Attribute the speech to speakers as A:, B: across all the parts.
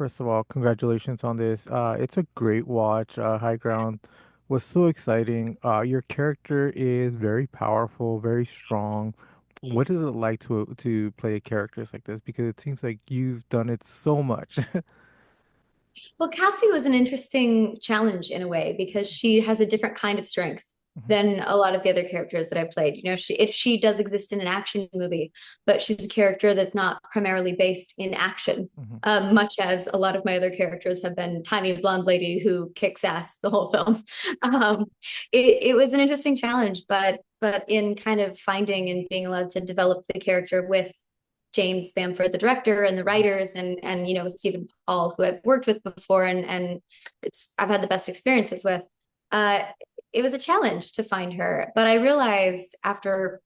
A: First of all, congratulations on this. It's a great watch. High Ground was so exciting. Your character is very powerful, very strong. What is it like to play characters like this? Because it seems like you've done it so much.
B: Well, Cassie was an interesting challenge in a way because she has a different kind of strength
A: Mhm,
B: than a lot of the other characters that I played. She does exist in an action movie, but she's a character that's not primarily based in action,
A: mhm.
B: much as a lot of my other characters have been tiny blonde lady who kicks ass the whole film. Um, it was an interesting challenge, but in kind of finding and being allowed to develop the character with James Bamford, the director, and the writers, and with Stephen Paul, who I've worked with before, and I've had the best experiences with. Uh, it was a challenge to find her, but I realized after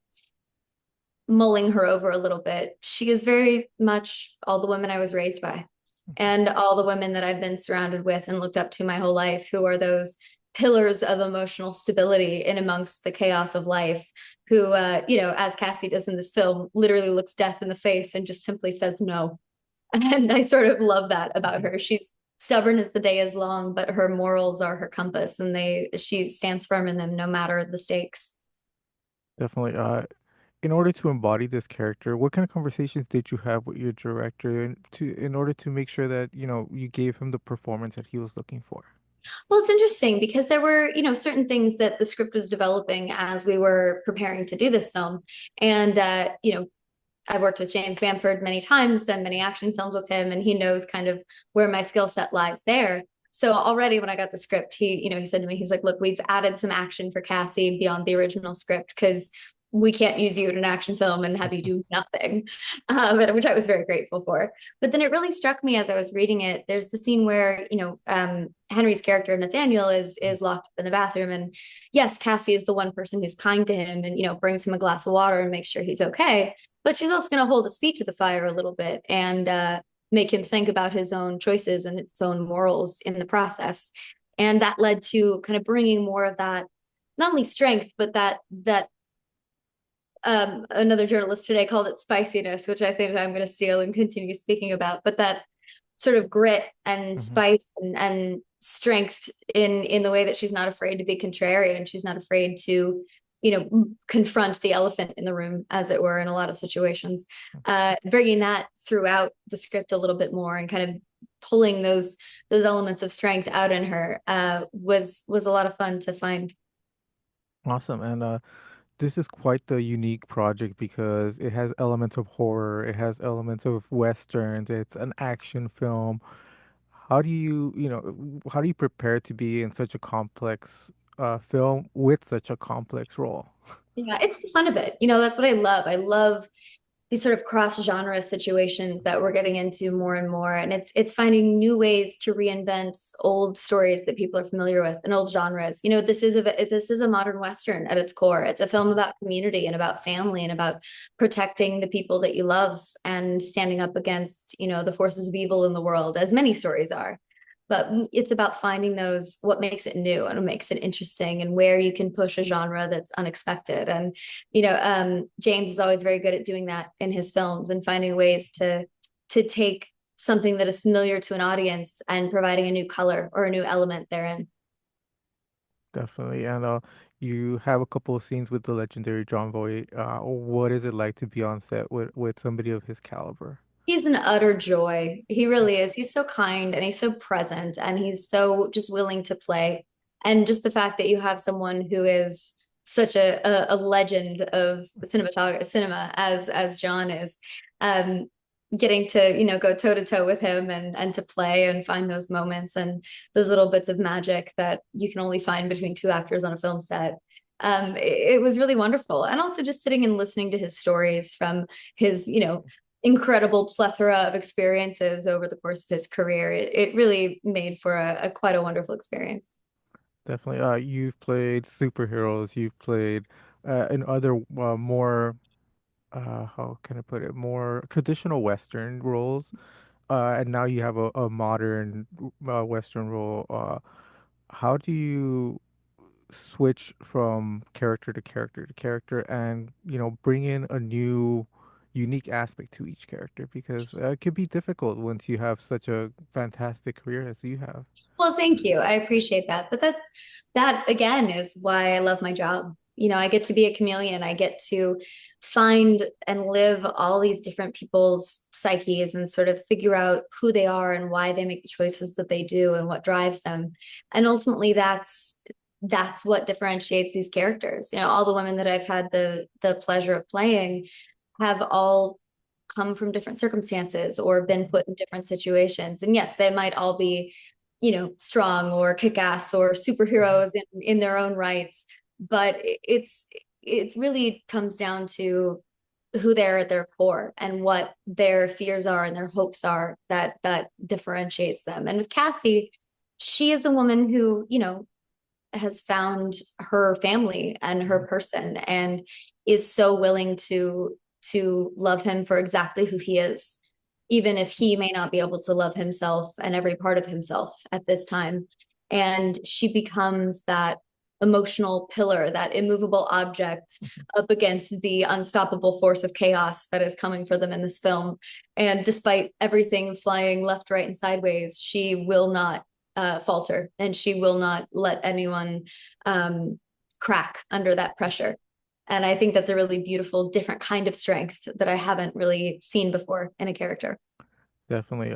B: mulling her over a little bit, she is very much all the women I was raised by and all the women that I've been surrounded with and looked up to my whole life, who are those pillars of emotional stability in amongst the chaos of life, who, as Cassie does in this film, literally looks death in the face and just simply says no. And I sort of love that about her. She's stubborn as the day is long, but her morals are her compass, and she stands firm in them no matter the stakes.
A: Definitely. In order to embody this character, what kind of conversations did you have with your director in order to make sure that, you gave him the performance that he was looking for?
B: Well, it's interesting because there were, certain things that the script was developing as we were preparing to do this film. And, I've worked with James Bamford many times, done many action films with him, and he knows kind of where my skill set lies there. So already when I got the script, he said to me, he's like, look, we've added some action for Cassie beyond the original script because we can't use you in an action film and have you do nothing, which I was very grateful for. But then it really struck me as I was reading it. There's the scene where, Henry's character, Nathaniel, is locked up in the bathroom. And yes, Cassie is the one person who's kind to him and, brings him a glass of water and makes sure he's okay, but she's also going to hold his feet to the fire a little bit and make him think about his own choices and his own morals in the process. And that led to kind of bringing more of that, not only strength, but that another journalist today called it spiciness, which I think I'm going to steal and continue speaking about. But that sort of grit and
A: Hmm.
B: spice and strength in the way that she's not afraid to be contrarian. She's not afraid to, confront the elephant in the room, as it were, in a lot of situations. Bringing that throughout the script a little bit more and kind of pulling those elements of strength out in her was a lot of fun to find.
A: Awesome. And this is quite the unique project because it has elements of horror, it has elements of westerns, it's an action film. How do you prepare to be in such a complex film with such a complex role?
B: Yeah, it's the fun of it. That's what I love. I love these sort of cross genre situations that we're getting into more and more, and it's finding new ways to reinvent old stories that people are familiar with and old genres. This is a modern western at its core. It's a film about community and about family and about protecting the people that you love and standing up against the forces of evil in the world, as many stories are. But it's about finding those, what makes it new and what makes it interesting, and where you can push a genre that's unexpected. And James is always very good at doing that in his films and finding ways to take something that is familiar to an audience and providing a new color or a new element therein.
A: Definitely. And you have a couple of scenes with the legendary John Voight. What is it like to be on set with somebody of his caliber?
B: He's an utter joy. He really is. He's so kind and he's so present and he's so just willing to play. And just the fact that you have someone who is such a legend of cinema as John is, um, getting to, go toe to toe with him and to play and find those moments and those little bits of magic that you can only find between two actors on a film set. It was really wonderful. And also just sitting and listening to his stories from his, incredible plethora of experiences over the course of his career. It really made for a quite a wonderful experience.
A: Definitely. You've played superheroes. You've played in other more how can I put it, more traditional Western roles. And now you have a modern Western role. How do you switch from character to character to character and bring in a new unique aspect to each character because it can be difficult once you have such a fantastic career as you have.
B: Well, thank you. I appreciate that. But that again is why I love my job. I get to be a chameleon. I get to find and live all these different people's psyches and sort of figure out who they are and why they make the choices that they do and what drives them. And ultimately that's what differentiates these characters. All the women that I've had the pleasure of playing have all come from different circumstances or been put in different situations. And yes, they might all be, strong or kick-ass or superheroes in their own rights. But it really comes down to who they're at their core and what their fears are and their hopes are that differentiates them. And with Cassie, she is a woman who, has found her family and her person and is so willing to love him for exactly who he is, even if he may not be able to love himself and every part of himself at this time. And she becomes that emotional pillar, that immovable object up against the unstoppable force of chaos that is coming for them in this film. And despite everything flying left, right, and sideways, she will not falter and she will not let anyone crack under that pressure. And I think that's a really beautiful, different kind of strength that I haven't really seen before in a character.
A: Definitely.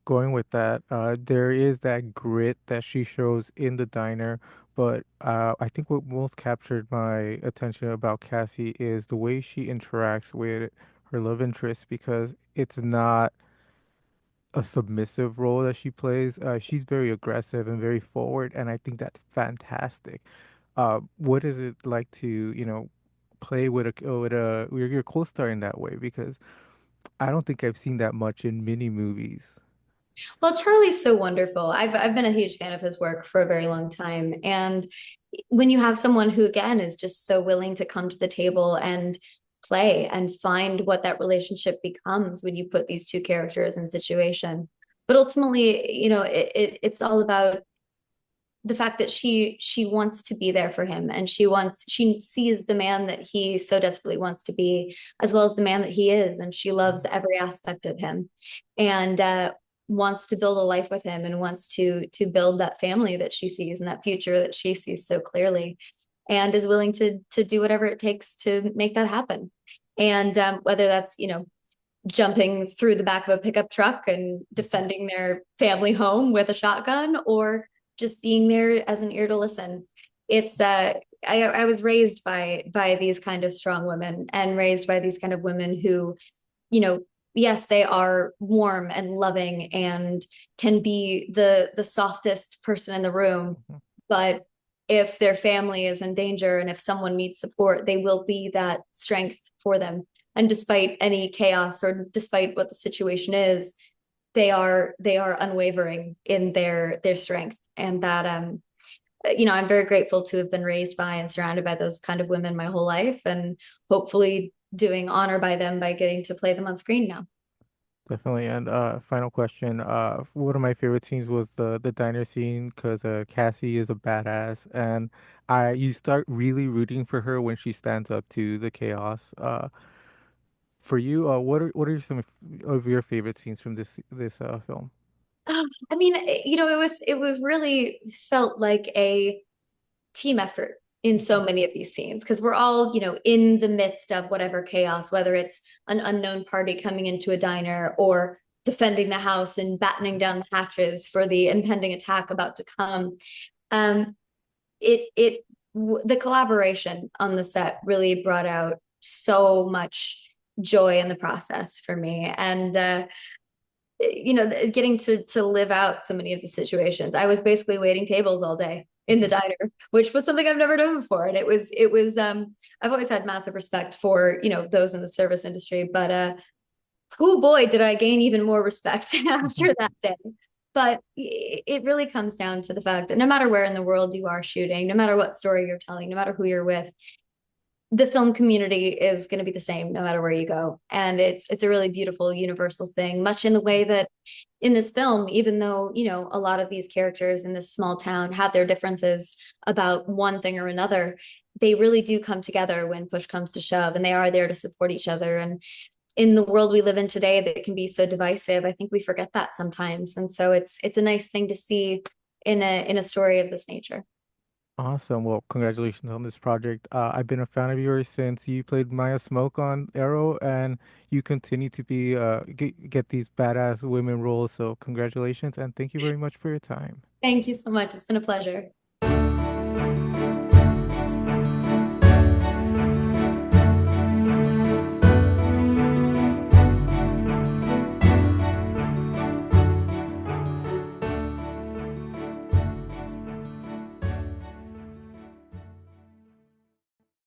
A: Going with that, there is that grit that she shows in the diner, but I think what most captured my attention about Cassie is the way she interacts with her love interest because it's not a submissive role that she plays. She's very aggressive and very forward, and I think that's fantastic. What is it like to, play with your co-star in that way? Because I don't think I've seen that much in mini movies.
B: Well, Charlie's so wonderful. I've been a huge fan of his work for a very long time. And when you have someone who again is just so willing to come to the table and play and find what that relationship becomes when you put these two characters in situation. But ultimately, it's all about the fact that she wants to be there for him and she sees the man that he so desperately wants to be as well as the man that he is, and she loves every aspect of him and wants to build a life with him and wants to build that family that she sees and that future that she sees so clearly, and is willing to do whatever it takes to make that happen. And whether that's jumping through the back of a pickup truck and defending their family home with a shotgun, or just being there as an ear to listen. It's I was raised by these kind of strong women and raised by these kind of women who, you know, yes, they are warm and loving and can be the softest person in the room,
A: Mhm.
B: but if their family is in danger and if someone needs support, they will be that strength for them. And despite any chaos or despite what the situation is, they are unwavering in their strength. And that I'm very grateful to have been raised by and surrounded by those kind of women my whole life, and hopefully doing honor by them by getting to play them on screen now.
A: Definitely. And final question. One of my favorite scenes was the diner scene because Cassie is a badass, and I you start really rooting for her when she stands up to the chaos. For you, what are some of your favorite scenes from this film?
B: I mean, it was really felt like a team effort in so many of these scenes because we're all, in the midst of whatever chaos, whether it's an unknown party coming into a diner or defending the house and battening down the hatches for the impending attack about to come. Um, the collaboration on the set really brought out so much joy in the process for me, and getting to live out so many of the situations. I was basically waiting tables all day in the diner, which was something I've never done before. And it was I've always had massive respect for, those in the service industry, but oh boy, did I gain even more respect after that day. But it really comes down to the fact that no matter where in the world you are shooting, no matter what story you're telling, no matter who you're with, the film community is going to be the same no matter where you go, and it's a really beautiful universal thing, much in the way that in this film, even though a lot of these characters in this small town have their differences about one thing or another, they really do come together when push comes to shove, and they are there to support each other. And in the world we live in today that can be so divisive, I think we forget that sometimes. And so it's a nice thing to see in a story of this nature.
A: Awesome. Well, congratulations on this project. I've been a fan of yours since you played Maya Smoke on Arrow, and you continue to be get these badass women roles. So congratulations, and thank you very much for your time.
B: Thank you so much. It's been a pleasure.